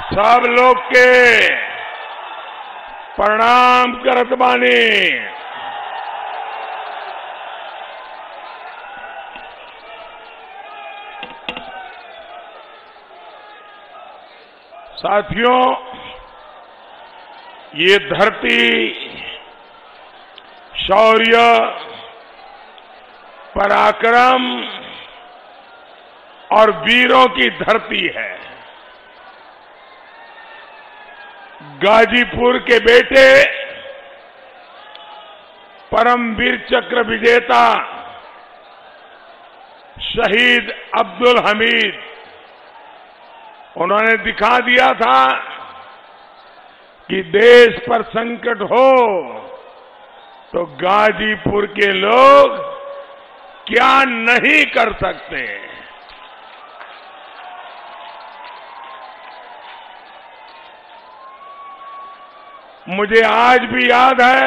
सब लोग के प्रणाम करत बानी। साथियों, ये धरती शौर्य, पराक्रम और वीरों की धरती है। गाजीपुर के बेटे परमवीर चक्र विजेता शहीद अब्दुल हमीद, उन्होंने दिखा दिया था कि देश पर संकट हो तो गाजीपुर के लोग क्या नहीं कर सकते। मुझे आज भी याद है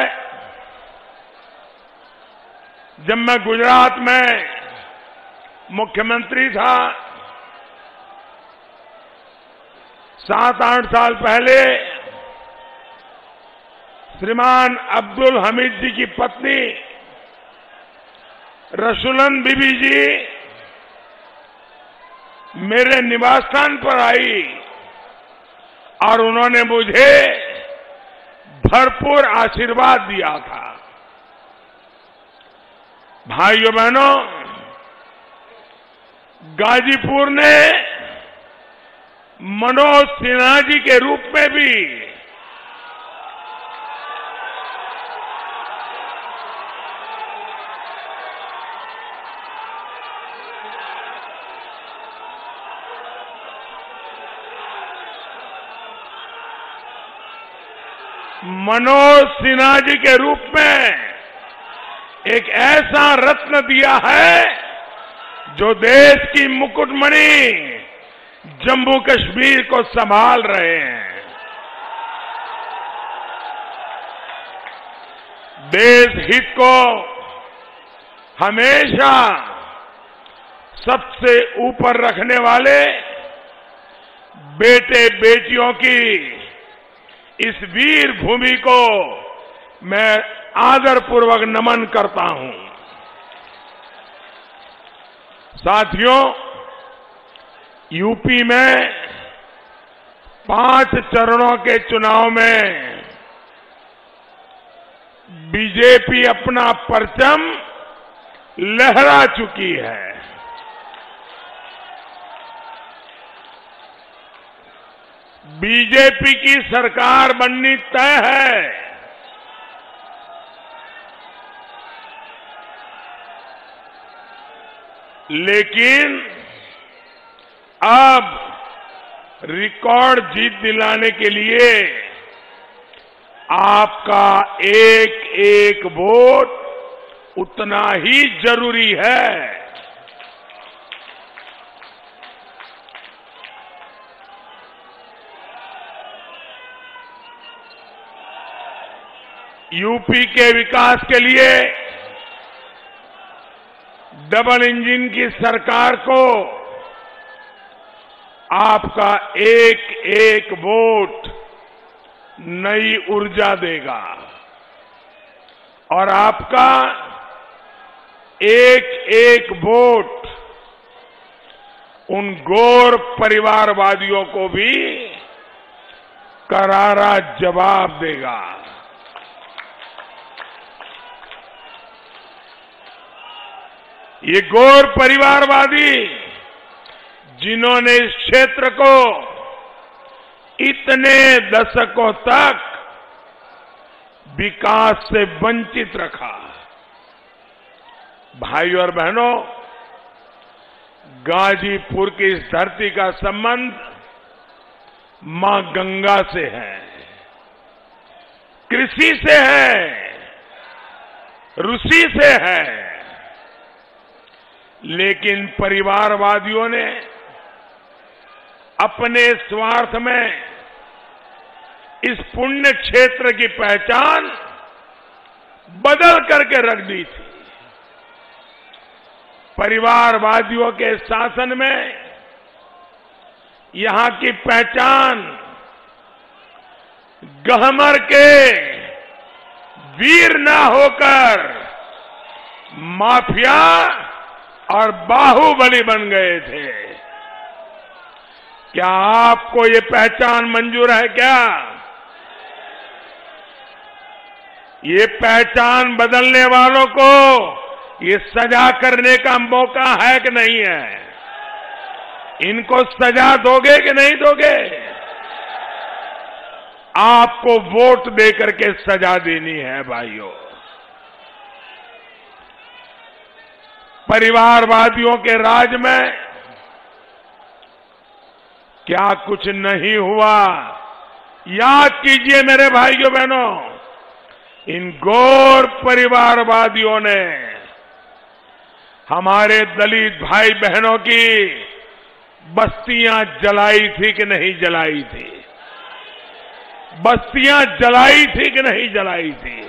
जब मैं गुजरात में मुख्यमंत्री था, 7-8 साल पहले श्रीमान अब्दुल हमीद जी की पत्नी रसूलन बीबी जी मेरे निवास स्थान पर आई और उन्होंने मुझे भरपूर आशीर्वाद दिया था। भाइयों बहनों, गाजीपुर ने मनोज सिन्हा जी के रूप में भी एक ऐसा रत्न दिया है जो देश की मुकुटमणि जम्मू कश्मीर को संभाल रहे हैं। देश हित को हमेशा सबसे ऊपर रखने वाले बेटे बेटियों की इस वीर भूमि को मैं आदरपूर्वक नमन करता हूं। साथियों, यूपी में 5 चरणों के चुनाव में बीजेपी अपना परचम लहरा चुकी है। बीजेपी की सरकार बननी तय है। लेकिन अब रिकॉर्ड जीत दिलाने के लिए आपका एक एक वोट उतना ही जरूरी है। यूपी के विकास के लिए डबल इंजन की सरकार को आपका एक एक वोट नई ऊर्जा देगा और आपका एक एक वोट उन गौर परिवारवादियों को भी करारा जवाब देगा। ये गौर परिवारवादी जिन्होंने इस क्षेत्र को इतने दशकों तक विकास से वंचित रखा। भाइयों और बहनों, गाजीपुर की इस धरती का संबंध मां गंगा से है, कृषि से है, ऋषि से है। लेकिन परिवारवादियों ने अपने स्वार्थ में इस पुण्य क्षेत्र की पहचान बदल करके रख दी थी। परिवारवादियों के शासन में यहां की पहचान गहमर के वीर ना होकर माफिया और बाहुबली बन गए थे। क्या आपको ये पहचान मंजूर है क्या? ये पहचान बदलने वालों को ये सजा करने का मौका है कि नहीं है? इनको सजा दोगे कि नहीं दोगे? आपको वोट देकर के सजा देनी है भाइयों। परिवारवादियों के राज में क्या कुछ नहीं हुआ? याद कीजिए मेरे भाइयों बहनों, इन गौर परिवारवादियों ने हमारे दलित भाई बहनों की बस्तियां जलाई थी कि नहीं जलाई थी? बस्तियां जलाई थी कि नहीं जलाई थी?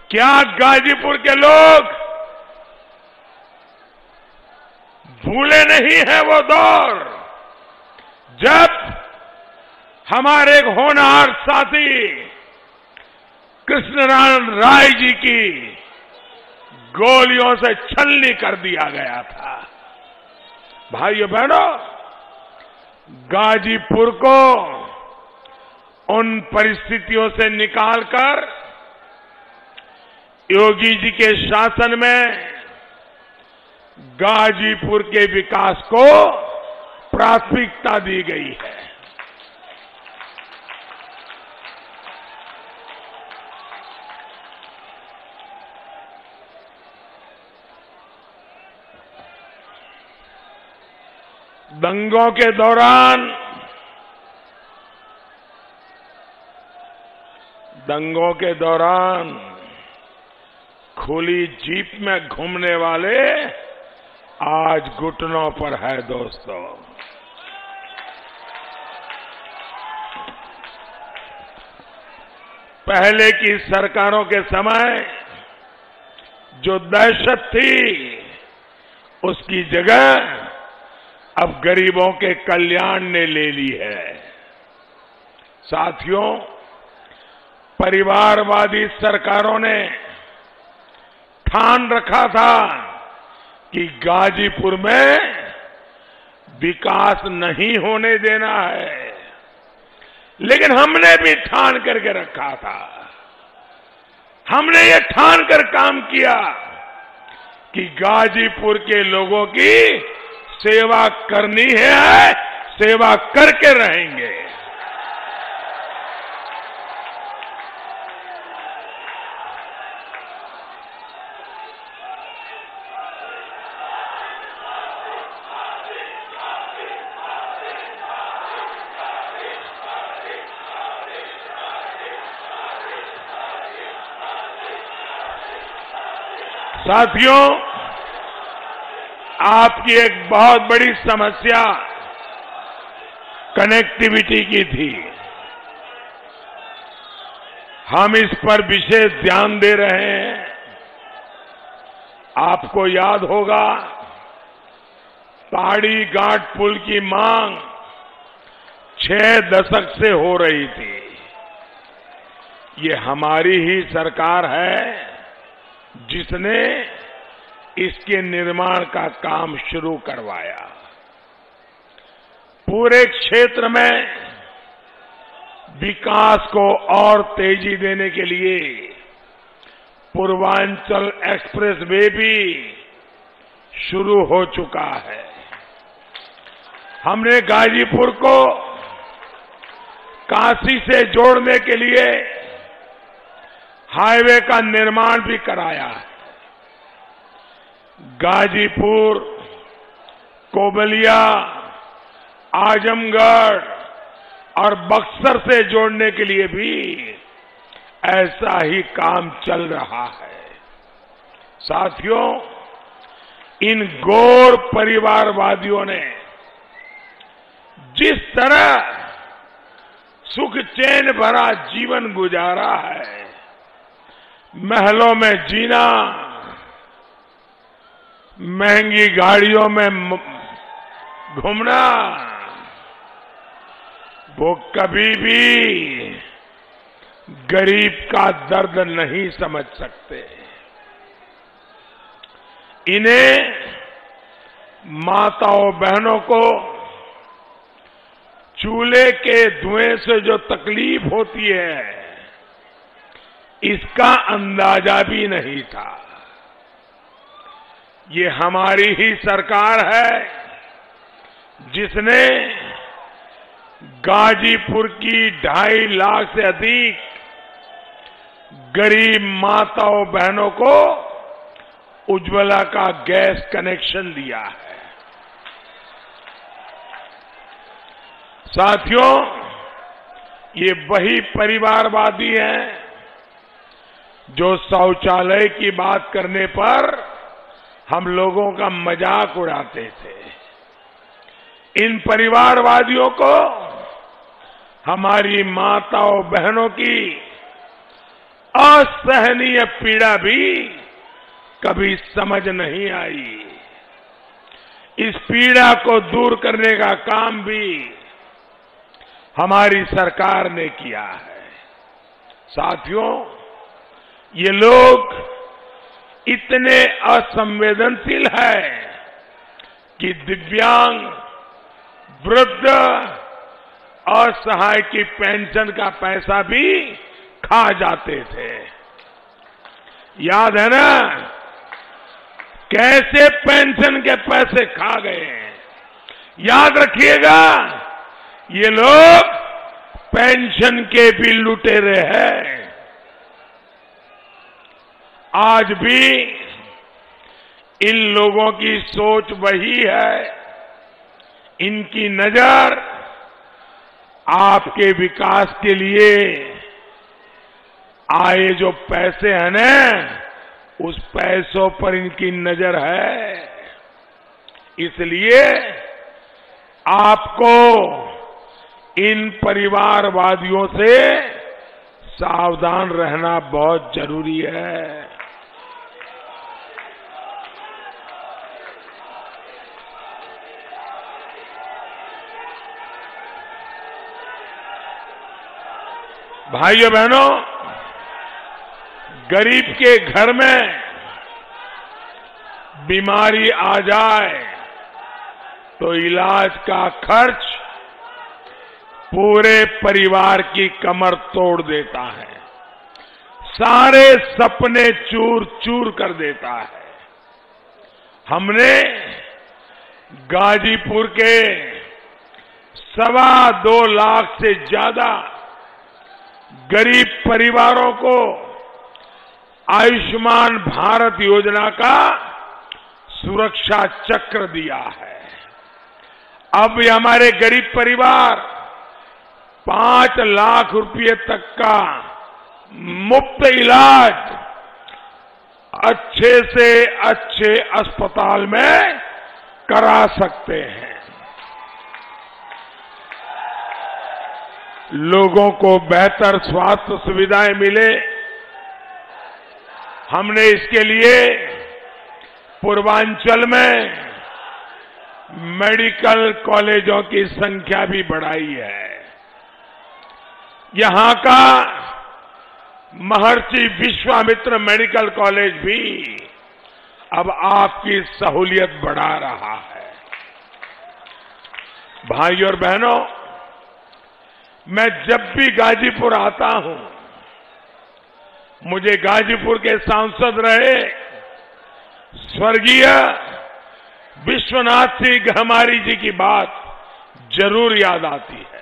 क्या गाजीपुर के लोग भूले नहीं है वो दौर जब हमारे एक होनहार साथी कृष्णनारायण राय जी की गोलियों से छलनी कर दिया गया था? भाइयों बहनों, गाजीपुर को उन परिस्थितियों से निकालकर योगी जी के शासन में गाजीपुर के विकास को प्राथमिकता दी गई है। दंगों के दौरान खुली जीप में घूमने वाले आज घुटनों पर है दोस्तों। पहले की सरकारों के समय जो दहशत थी उसकी जगह अब गरीबों के कल्याण ने ले ली है। साथियों, परिवारवादी सरकारों ने ठान रखा था कि गाजीपुर में विकास नहीं होने देना है, लेकिन हमने भी ठान करके रखा था। हमने ये ठान कर काम किया कि गाजीपुर के लोगों की सेवा करनी है, सेवा करके रहेंगे। साथियों, आपकी एक बहुत बड़ी समस्या कनेक्टिविटी की थी। हम इस पर विशेष ध्यान दे रहे हैं। आपको याद होगा, ताड़ी घाट पुल की मांग 6 दशक से हो रही थी। ये हमारी ही सरकार है जिसने इसके निर्माण का काम शुरू करवाया। पूरे क्षेत्र में विकास को और तेजी देने के लिए पूर्वांचल एक्सप्रेस वे भी शुरू हो चुका है। हमने गाजीपुर को काशी से जोड़ने के लिए हाईवे का निर्माण भी कराया है। गाजीपुर, कोबलिया, आजमगढ़ और बक्सर से जोड़ने के लिए भी ऐसा ही काम चल रहा है। साथियों, इन गौर परिवारवादियों ने जिस तरह सुख चैन भरा जीवन गुजारा है, महलों में जीना, महंगी गाड़ियों में घूमना, वो कभी भी गरीब का दर्द नहीं समझ सकते। इन्हें माताओं बहनों को चूल्हे के धुएं से जो तकलीफ होती है, इसका अंदाजा भी नहीं था। ये हमारी ही सरकार है जिसने गाजीपुर की 2.5 लाख से अधिक गरीब माताओं बहनों को उज्ज्वला का गैस कनेक्शन दिया है। साथियों, ये वही परिवारवादी हैं जो शौचालय की बात करने पर हम लोगों का मजाक उड़ाते थे। इन परिवारवादियों को हमारी माताओं बहनों की असहनीय पीड़ा भी कभी समझ नहीं आई। इस पीड़ा को दूर करने का काम भी हमारी सरकार ने किया है। साथियों, ये लोग इतने असंवेदनशील है कि दिव्यांग, वृद्ध, असहाय की पेंशन का पैसा भी खा जाते थे। याद है ना कैसे पेंशन के पैसे खा गए? याद रखिएगा, ये लोग पेंशन के भी लुटेरे हैं। आज भी इन लोगों की सोच वही है। इनकी नजर आपके विकास के लिए आए जो पैसे हैं ना, उस पैसों पर इनकी नजर है। इसलिए आपको इन परिवारवादियों से सावधान रहना बहुत जरूरी है। भाइयों बहनों, गरीब के घर में बीमारी आ जाए तो इलाज का खर्च पूरे परिवार की कमर तोड़ देता है, सारे सपने चूर चूर कर देता है। हमने गाजीपुर के 2.25 लाख से ज्यादा गरीब परिवारों को आयुष्मान भारत योजना का सुरक्षा चक्र दिया है। अब ये हमारे गरीब परिवार 5 लाख रुपए तक का मुफ्त इलाज अच्छे से अच्छे अस्पताल में करा सकते हैं। लोगों को बेहतर स्वास्थ्य सुविधाएं मिले, हमने इसके लिए पूर्वांचल में मेडिकल कॉलेजों की संख्या भी बढ़ाई है। यहां का महर्षि विश्वामित्र मेडिकल कॉलेज भी अब आपकी सहूलियत बढ़ा रहा है। भाइयों और बहनों, मैं जब भी गाजीपुर आता हूं, मुझे गाजीपुर के सांसद रहे स्वर्गीय विश्वनाथ सिंह गहमारी जी की बात जरूर याद आती है।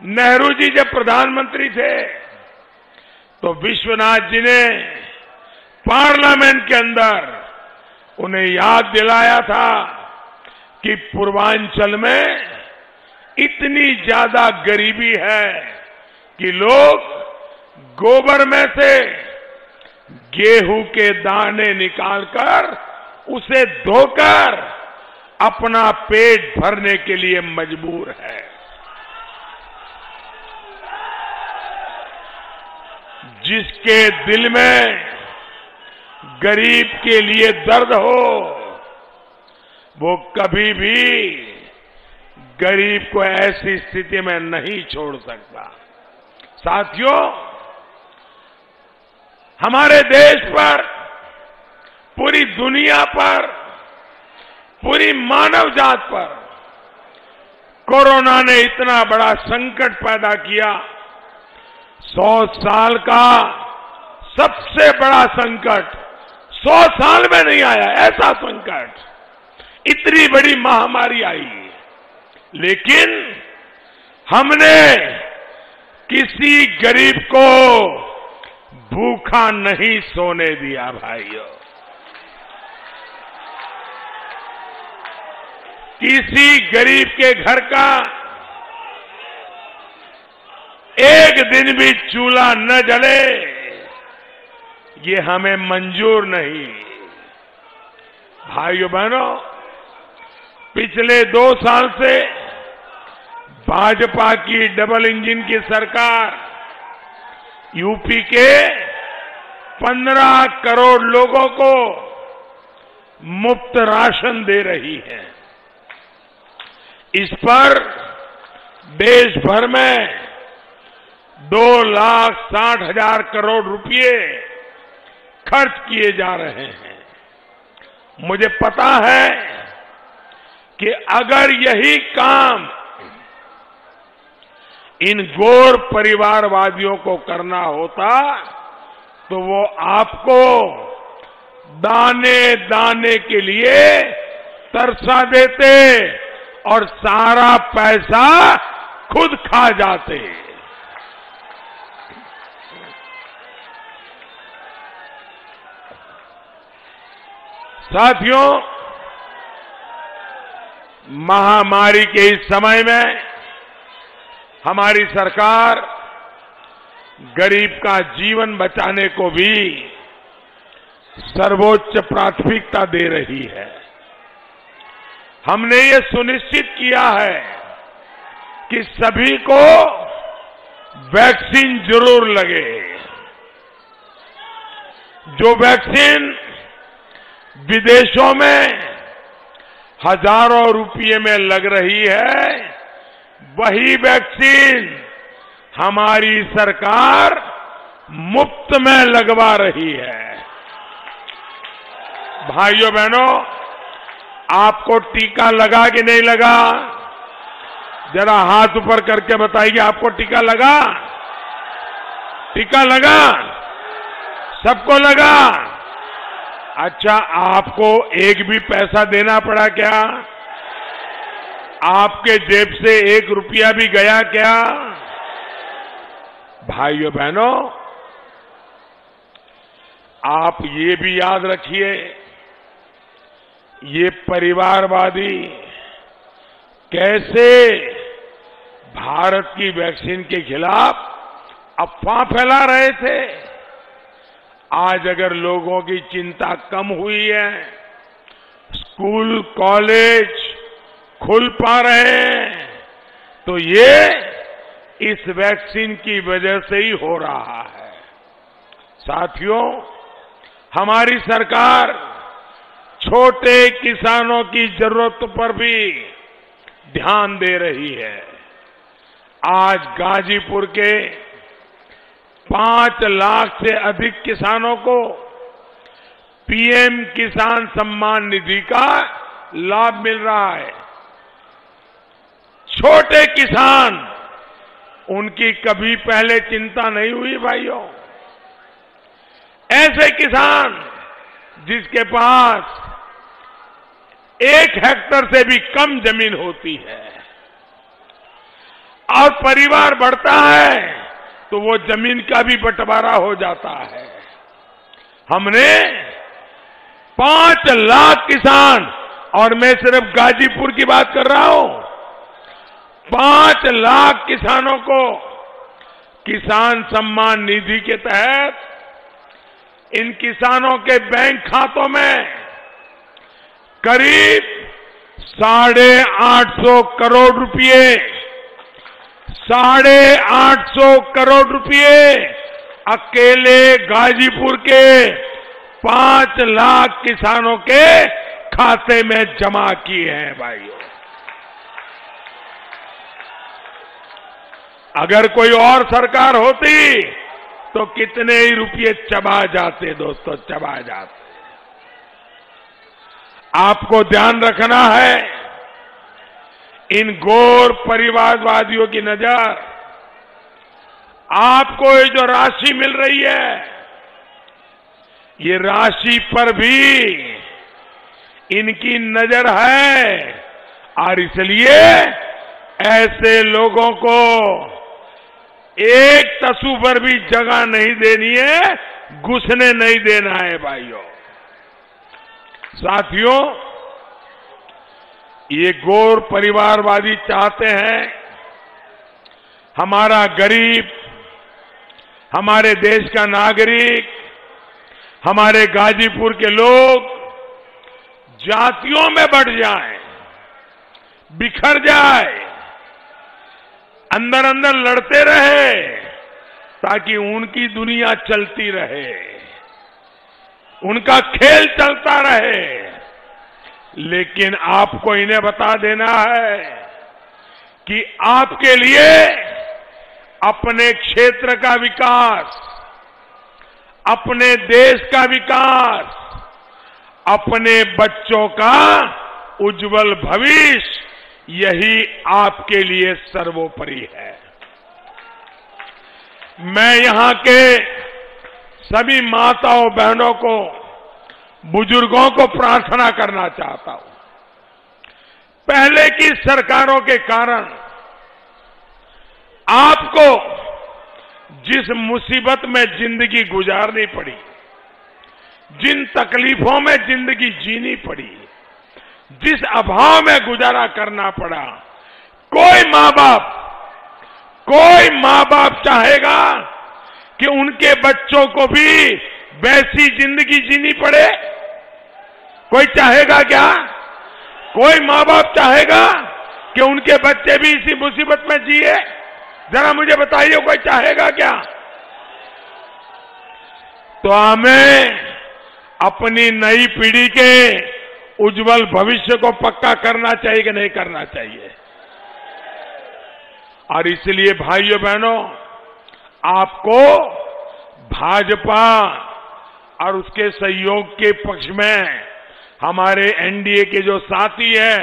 नेहरू जी जब प्रधानमंत्री थे तो विश्वनाथ जी ने पार्लियामेंट के अंदर उन्हें याद दिलाया था कि पूर्वांचल में इतनी ज्यादा गरीबी है कि लोग गोबर में से गेहूं के दाने निकालकर उसे धोकर अपना पेट भरने के लिए मजबूर है। जिसके दिल में गरीब के लिए दर्द हो, वो कभी भी गरीब को ऐसी स्थिति में नहीं छोड़ सकता। साथियों, हमारे देश पर, पूरी दुनिया पर, पूरी मानव जात पर कोरोना ने इतना बड़ा संकट पैदा किया। 100 साल का सबसे बड़ा संकट 100 साल में नहीं आया ऐसा संकट, इतनी बड़ी महामारी आई, लेकिन हमने किसी गरीब को भूखा नहीं सोने दिया। भाइयों, किसी गरीब के घर का एक दिन भी चूल्हा न जले, ये हमें मंजूर नहीं। भाइयों बहनों, पिछले 2 साल से भाजपा की डबल इंजन की सरकार यूपी के 15 करोड़ लोगों को मुफ्त राशन दे रही है। इस पर देश भर में 2,60,000 करोड़ रुपए खर्च किए जा रहे हैं। मुझे पता है कि अगर यही काम इन गौर परिवारवादियों को करना होता तो वो आपको दाने दाने के लिए तरसा देते और सारा पैसा खुद खा जाते। साथियों, महामारी के इस समय में हमारी सरकार गरीब का जीवन बचाने को भी सर्वोच्च प्राथमिकता दे रही है। हमने ये सुनिश्चित किया है कि सभी को वैक्सीन जरूर लगे। जो वैक्सीन विदेशों में हजारों रुपये में लग रही है, वही वैक्सीन हमारी सरकार मुफ्त में लगवा रही है। भाइयों बहनों, आपको टीका लगा कि नहीं लगा? जरा हाथ ऊपर करके बताइए, आपको टीका लगा? टीका लगा? सबको लगा? अच्छा, आपको एक भी पैसा देना पड़ा क्या? आपके जेब से 1 रुपया भी गया क्या? भाइयों बहनों, आप ये भी याद रखिए, ये परिवारवादी कैसे भारत की वैक्सीन के खिलाफ अफवाह फैला रहे थे। आज अगर लोगों की चिंता कम हुई है, स्कूल कॉलेज खुल पा रहे हैं, तो ये इस वैक्सीन की वजह से ही हो रहा है। साथियों, हमारी सरकार छोटे किसानों की जरूरत पर भी ध्यान दे रही है। आज गाजीपुर के 5 लाख से अधिक किसानों को पीएम किसान सम्मान निधि का लाभ मिल रहा है। छोटे किसान, उनकी कभी पहले चिंता नहीं हुई। भाइयों, ऐसे किसान जिसके पास 1 हेक्टेयर से भी कम जमीन होती है और परिवार बढ़ता है तो वो जमीन का भी बंटवारा हो जाता है। हमने 5 लाख किसान, और मैं सिर्फ गाजीपुर की बात कर रहा हूं, 5 लाख किसानों को किसान सम्मान निधि के तहत इन किसानों के बैंक खातों में करीब 850 करोड़ रुपए 850 करोड़ रुपए अकेले गाजीपुर के 5 लाख किसानों के खाते में जमा किए हैं। भाइयों, अगर कोई और सरकार होती तो कितने ही रुपये चबा जाते दोस्तों, चबा जाते। आपको ध्यान रखना है, इन घोर परिवारवादियों की नजर आपको ये जो राशि मिल रही है, ये राशि पर भी इनकी नजर है और इसलिए ऐसे लोगों को एक तसु पर भी जगह नहीं देनी है, घुसने नहीं देना है भाइयों। साथियों, ये घोर परिवारवादी चाहते हैं हमारा गरीब, हमारे देश का नागरिक, हमारे गाजीपुर के लोग जातियों में बढ़ जाएं, बिखर जाए, अंदर अंदर लड़ते रहे ताकि उनकी दुनिया चलती रहे, उनका खेल चलता रहे। लेकिन आपको इन्हें बता देना है कि आपके लिए अपने क्षेत्र का विकास, अपने देश का विकास, अपने बच्चों का उज्जवल भविष्य, यही आपके लिए सर्वोपरि है। मैं यहां के सभी माताओं बहनों को, बुजुर्गों को प्रार्थना करना चाहता हूं। पहले की सरकारों के कारण आपको जिस मुसीबत में जिंदगी गुजारनी पड़ी, जिन तकलीफों में जिंदगी जीनी पड़ी, जिस अभाव में गुजारा करना पड़ा, कोई माँ बाप चाहेगा कि उनके बच्चों को भी वैसी जिंदगी जीनी पड़े? कोई चाहेगा क्या? कोई माँ बाप चाहेगा कि उनके बच्चे भी इसी मुसीबत में जिए? जरा मुझे बताइए, कोई चाहेगा क्या? तो हमें अपनी नई पीढ़ी के उज्जवल भविष्य को पक्का करना चाहिए कि नहीं करना चाहिए? और इसलिए भाइयों बहनों, आपको भाजपा और उसके सहयोग के पक्ष में हमारे एनडीए के जो साथी हैं,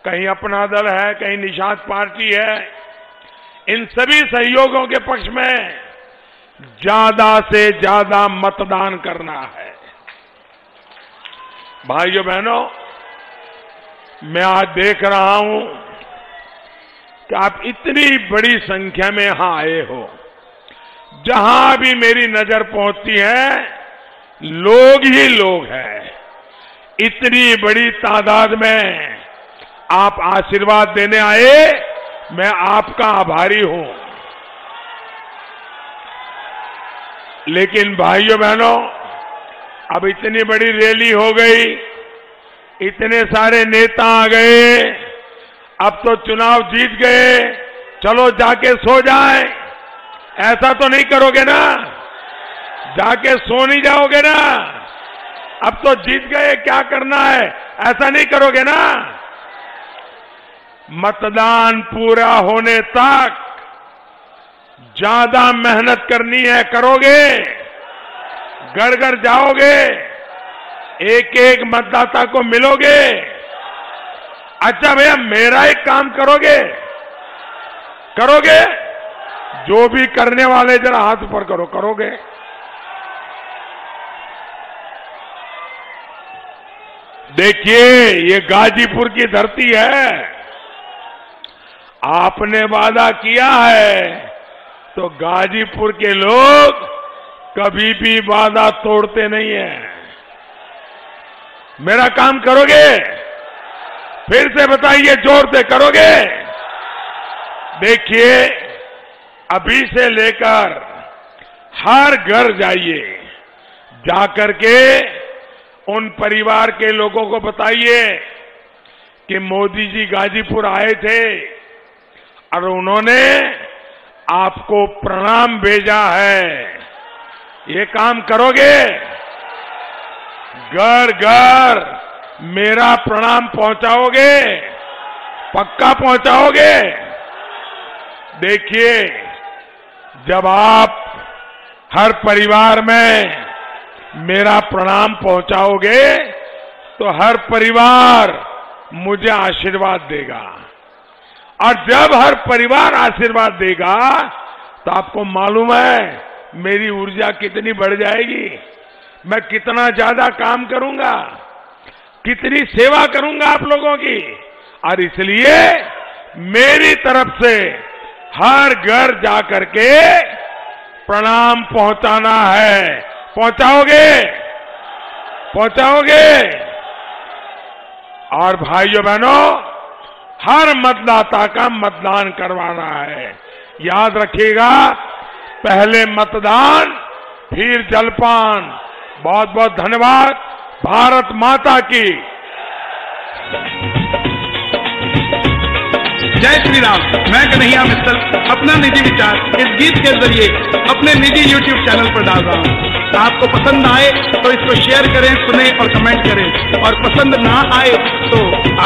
कहीं अपना दल है, कहीं निषाद पार्टी है, इन सभी सहयोगों के पक्ष में ज्यादा से ज्यादा मतदान करना है। भाइयों बहनों, मैं आज देख रहा हूं कि आप इतनी बड़ी संख्या में यहां आए हो। जहां भी मेरी नजर पहुंचती है, लोग ही लोग हैं। इतनी बड़ी तादाद में आप आशीर्वाद देने आए, मैं आपका आभारी हूं। लेकिन भाइयों बहनों, अब इतनी बड़ी रैली हो गई, इतने सारे नेता आ गए, अब तो चुनाव जीत गए, चलो जाके सो जाए, ऐसा तो नहीं करोगे ना? जाके सो नहीं जाओगे ना? अब तो जीत गए, क्या करना है, ऐसा नहीं करोगे ना? मतदान पूरा होने तक ज्यादा मेहनत करनी है, करोगे? घर घर जाओगे, एक एक मतदाता को मिलोगे? अच्छा भैया, मेरा एक काम करोगे? जो भी करने वाले जरा हाथ ऊपर करो, करोगे? देखिए, ये गाजीपुर की धरती है। आपने वादा किया है तो गाजीपुर के लोग कभी भी वादा तोड़ते नहीं है। मेरा काम करोगे? फिर से बताइए, जोर से करोगे? देखिए, अभी से लेकर हर घर जाइए, जाकर के उन परिवार के लोगों को बताइए कि मोदी जी गाजीपुर आए थे और उन्होंने आपको प्रणाम भेजा है। ये काम करोगे? घर घर मेरा प्रणाम पहुंचाओगे? पक्का पहुंचाओगे? देखिए, जब आप हर परिवार में मेरा प्रणाम पहुंचाओगे तो हर परिवार मुझे आशीर्वाद देगा, और जब हर परिवार आशीर्वाद देगा तो आपको मालूम है मेरी ऊर्जा कितनी बढ़ जाएगी, मैं कितना ज्यादा काम करूंगा, कितनी सेवा करूंगा आप लोगों की। और इसलिए मेरी तरफ से हर घर जाकर के प्रणाम पहुंचाना है। पहुंचाओगे? पहुंचाओगे? और भाइयों बहनों, हर मतदाता का मतदान करवाना है। याद रखिएगा, पहले मतदान फिर जलपान। बहुत बहुत धन्यवाद। भारत माता की जय श्री राम। मैं कन्हैया मित्तल अपना निजी विचार इस गीत के जरिए अपने निजी YouTube चैनल पर डाल रहा हूँ। आपको पसंद आए तो इसको शेयर करें, सुने और कमेंट करें, और पसंद ना आए तो